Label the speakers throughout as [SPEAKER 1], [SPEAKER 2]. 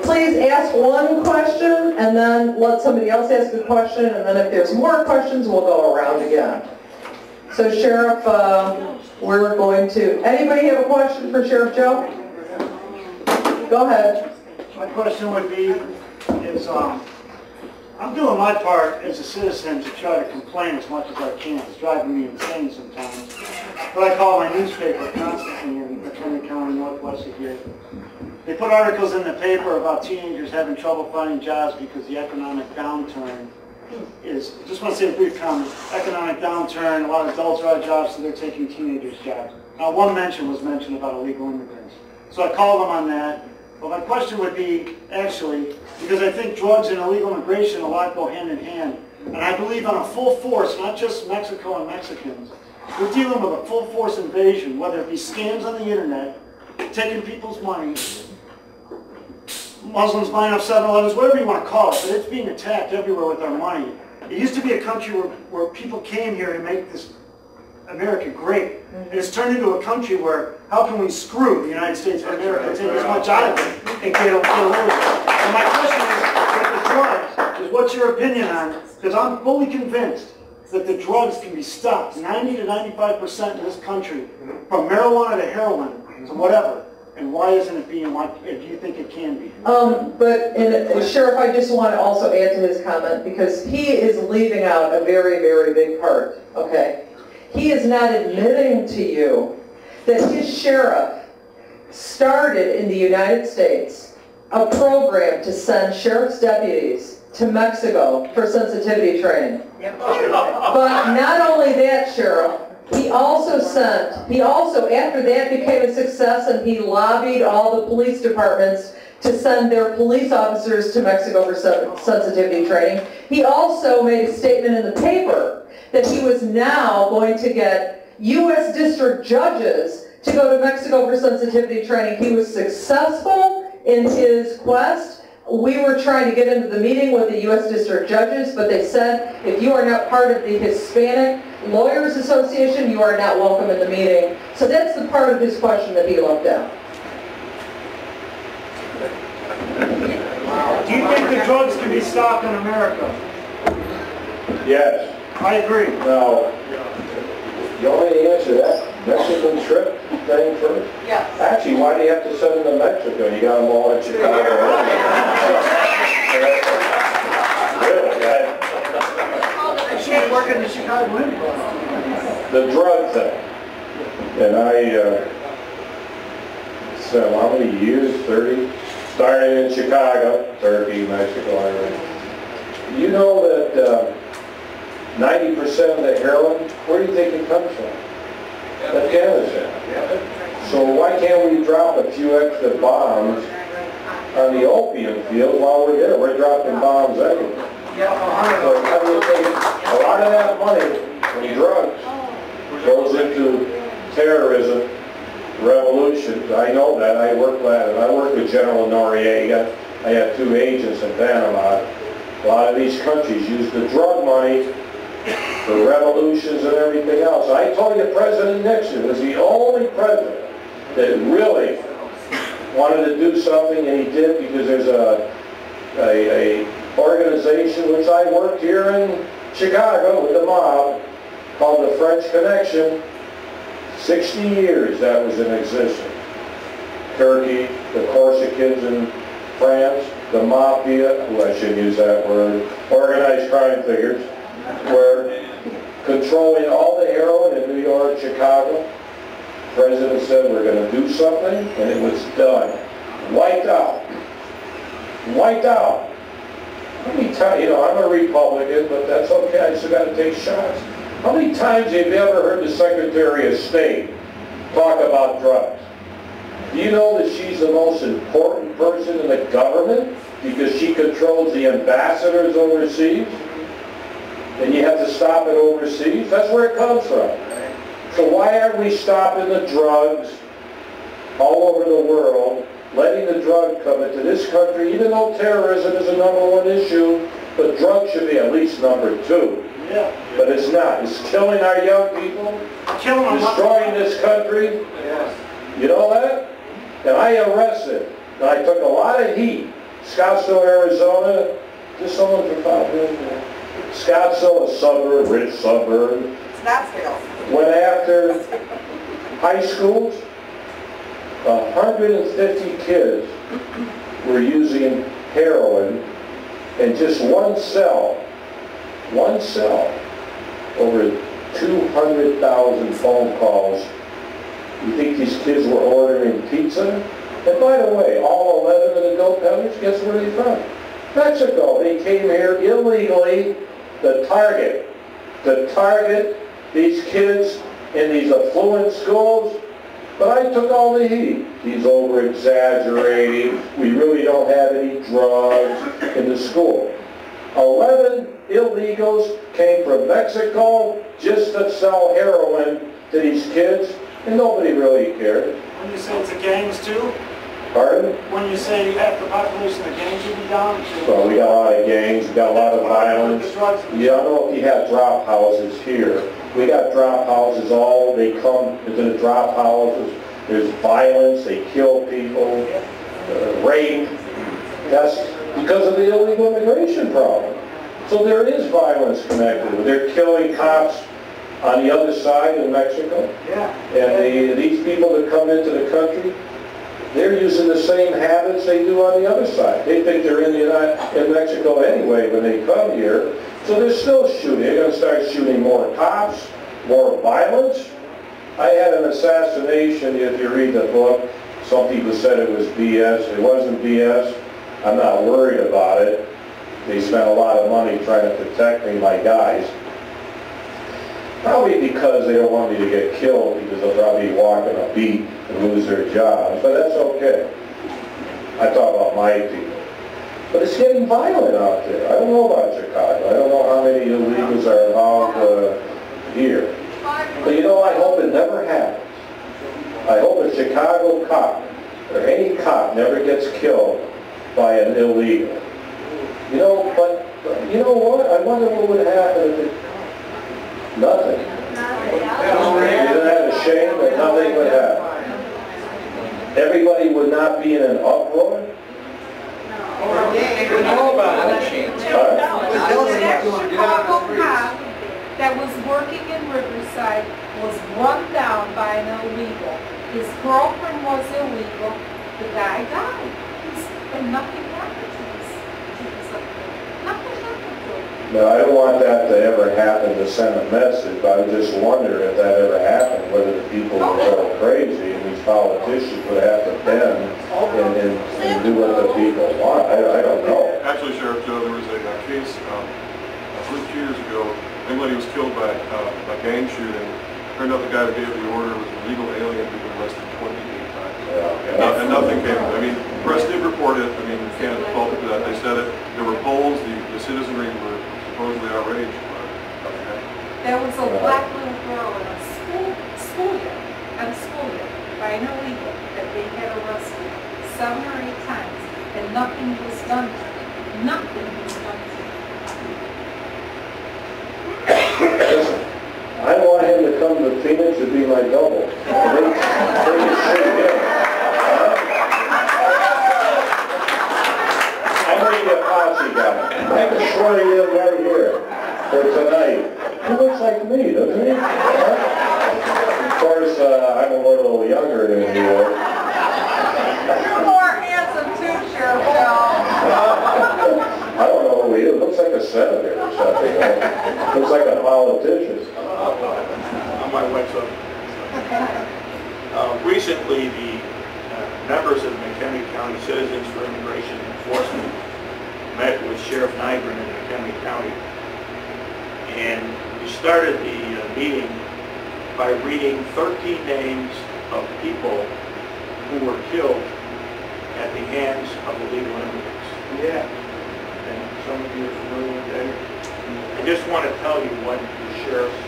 [SPEAKER 1] Please ask one question and then let somebody else ask a question, and then if there's more questions, we'll go around again. So Sheriff, we're going to, anybody have a question for Sheriff Joe? Go ahead.
[SPEAKER 2] My question would be, I'm doing my part as a citizen to try to complain as much as I can. It's driving me insane sometimes. But I call my newspaper constantly in McHenry County, northwest of here. They put articles in the paper about teenagers having trouble finding jobs because the economic downturn is, just want to say a brief comment, economic downturn, a lot of adults are out of jobs, so they're taking teenagers' jobs. Now, one mention was mentioned about illegal immigrants. So I called them on that. But my question would be, actually, because I think drugs and illegal immigration a lot go hand in hand, and I believe on a full force, not just Mexico and Mexicans, we're dealing with a full force invasion, whether it be scams on the internet, taking people's money, Muslims buying up 7-Elevens, whatever you want to call it, but it's being attacked everywhere with our money. It used to be a country where people came here to make this America great. And it's turned into a country where, how can we screw the United States of America, take as much out of it, and get away with it? And my question is, with the drugs, is what's your opinion on it? Because I'm fully convinced that the drugs can be stopped, 90 to 95% in this country, from marijuana to heroin to whatever. And why isn't it being, if you think it can be?
[SPEAKER 1] Sheriff, I just want to also add to his comment, because he is leaving out a very, very big part, okay? He is not admitting to you that his sheriff started in the United States a program to send sheriff's deputies to Mexico for sensitivity training. But not only that, Sheriff, he also, after that became a success, and he lobbied all the police departments to send their police officers to Mexico for sensitivity training. He also made a statement in the paper that he was now going to get U.S. district judges to go to Mexico for sensitivity training. He was successful in his quest. We were trying to get into the meeting with the U.S. district judges, but they said, if you are not part of the Hispanic Lawyers Association, you are not welcome in the meeting. So that's the part of his question that he left out.
[SPEAKER 2] Do you think the drugs can be stopped in America?
[SPEAKER 3] Yes.
[SPEAKER 2] I agree.
[SPEAKER 3] Now, you want me to answer that Mexican trip thing first?
[SPEAKER 1] Yes.
[SPEAKER 3] Actually, why do you have to send them to Mexico? You got them all in Chicago.
[SPEAKER 2] Really? She ain't working in Chicago anymore.
[SPEAKER 3] The drug thing. And I spent how many years? 30? Starting in Chicago, Turkey, Mexico, Iran. You know that 90% of the heroin, where do you think it comes from? Afghanistan. So why can't we drop a few extra bombs on the opium field while we're there? We're dropping bombs everywhere. So how do you think a lot of that money from drugs goes into terrorism, revolutions? I know that. I work with General Noriega. I have 2 agents in Panama. A lot of these countries use the drug money for revolutions and everything else. I told you President Nixon was the only president that really wanted to do something, and he did, because there's a organization which I worked here in Chicago with the mob called the French Connection. 60 years that was in existence. Turkey, the Corsicans in France, the Mafia, I shouldn't use that word, organized crime figures, were controlling all the heroin in New York, Chicago. The president said, we're going to do something, and it was done. Wiped out. Wiped out. How many times, I'm a Republican, but that's okay, I still got to take shots. How many times have you ever heard the Secretary of State talk about drugs? Do you know that she's the most important person in the government because she controls the ambassadors overseas? And you have to stop it overseas? That's where it comes from. So why aren't we stopping the drugs all over the world, letting the drug come into this country, even though terrorism is the #1 issue, but drugs should be at least #2.
[SPEAKER 2] Yeah.
[SPEAKER 3] But it's not. It's killing our young people, destroying this country. You know that? And I arrested and I took a lot of heat. Scottsdale, Arizona, just someone for 5 minutes. Scottsdale, a suburb, rich suburb.
[SPEAKER 4] Scottsdale.
[SPEAKER 3] Went after high schools. 150 kids were using heroin in just one cell, over 200,000 phone calls. You think these kids were ordering pizza? And by the way, all 11 of the dope peddlers, guess where they from? Mexico. They came here illegally to target these kids in these affluent schools. But I took all the heat. He's over-exaggerating. We really don't have any drugs in the school. 11 illegals came from Mexico just to sell heroin to these kids, and nobody really cared.
[SPEAKER 2] When you say it's the gangs too?
[SPEAKER 3] Pardon?
[SPEAKER 2] When you say half the population of gangs should be down?
[SPEAKER 3] Well, we got a lot of gangs, we got a lot of violence. You don't know if you have drop houses here. We got drop houses, they come into the drop houses. There's violence, they kill people, rape. That's because of the illegal immigration problem. So there is violence connected with it. They're killing cops on the other side in Mexico.
[SPEAKER 2] Yeah.
[SPEAKER 3] And these people that come into the country, they're using the same habits they do on the other side. They think they're in Mexico anyway when they come here. So they're still shooting. They're going to start shooting more cops, more violence. I had an assassination, if you read the book. Some people said it was BS. It wasn't BS. I'm not worried about it. They spent a lot of money trying to protect me, my guys. Probably because they don't want me to get killed, because they'll probably walk on a beat and lose their jobs. But that's okay. I talk about my people. But it's getting violent out there. I don't know about Chicago. I don't know how many illegals are involved here. But you know, I hope it never happens. I hope a Chicago cop or any cop never gets killed by an illegal. You know, but you know what? I wonder what would happen if it... Nothing. Isn't that a shame that nothing would happen? Everybody would not be in an uproar?
[SPEAKER 4] They would know about it.
[SPEAKER 5] Chicago cop that was working in Riverside was run down by an illegal. His girlfriend was illegal. The guy died. And nothing happened to us. Nothing happened to him.
[SPEAKER 3] No, I don't want that to ever happen to send a message, but I just wonder if that ever happened, whether the people would go crazy and these politicians would have to bend and do what the people want. I don't know.
[SPEAKER 6] Actually, Sheriff Joe, there was a case I believe 2 years ago. Anybody was killed by gang shooting. Turned out the guy that gave the order was an illegal alien who'd been arrested 28 times. Yeah. And nothing came of it. I mean, the press did report it. I mean, you can't fault it for that. They said it. There were polls. The citizenry were supposedly outraged.
[SPEAKER 5] There was a black little girl in a school year by an illegal that they had arrested 7 or 8 times, and nothing was done to her. Nothing was done to her.
[SPEAKER 3] Listen, I don't want him to come to Phoenix to be my double. They just shoot him. I know you get posse guy. I can swear you right here for tonight. He looks like me, doesn't he? Of course, I'm a little younger than you are.
[SPEAKER 4] You're more handsome too, Sheriff Joe.
[SPEAKER 3] I don't know who he is. Looks like a senator or something. Looks like a politician.
[SPEAKER 7] I'm my wife's up. Recently, the members of the McHenry County Citizens for Immigration Enforcement met with Sheriff Nygren in McHenry County. And we started the meeting by reading 13 names of people who were killed at the hands of illegal immigrants.
[SPEAKER 2] Yeah.
[SPEAKER 7] And some of you are familiar with that. I just want to tell you what the sheriff's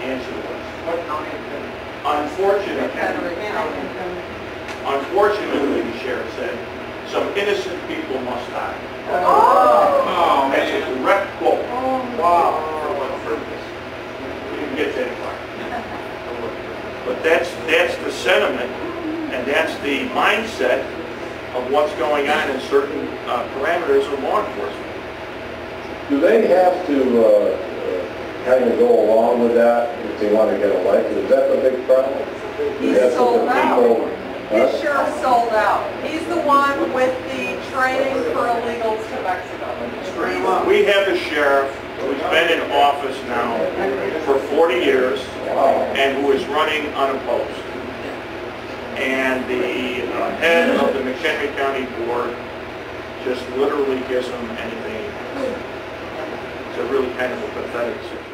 [SPEAKER 7] answer was.
[SPEAKER 4] What county?
[SPEAKER 7] Unfortunately, the sheriff said, some innocent people must die.
[SPEAKER 4] Oh!
[SPEAKER 7] That's a direct quote.
[SPEAKER 4] Wow.
[SPEAKER 7] For what purpose? We didn't get that far. But that's the sentiment, and that's the mindset of what's going on in certain parameters of law enforcement.
[SPEAKER 3] Do they have to kind of go along with that if they want to get elected? Is that the big problem?
[SPEAKER 4] He's
[SPEAKER 3] That's what the
[SPEAKER 4] sold out.
[SPEAKER 3] people-
[SPEAKER 4] His
[SPEAKER 3] Huh?
[SPEAKER 4] sheriff sold out. He's the one with the training for illegals to Mexico.
[SPEAKER 7] We have a sheriff who's been in office now for 40 years and who is running unopposed. And the head of the McHenry County Board just literally gives him anything. It's a really kind of a pathetic situation.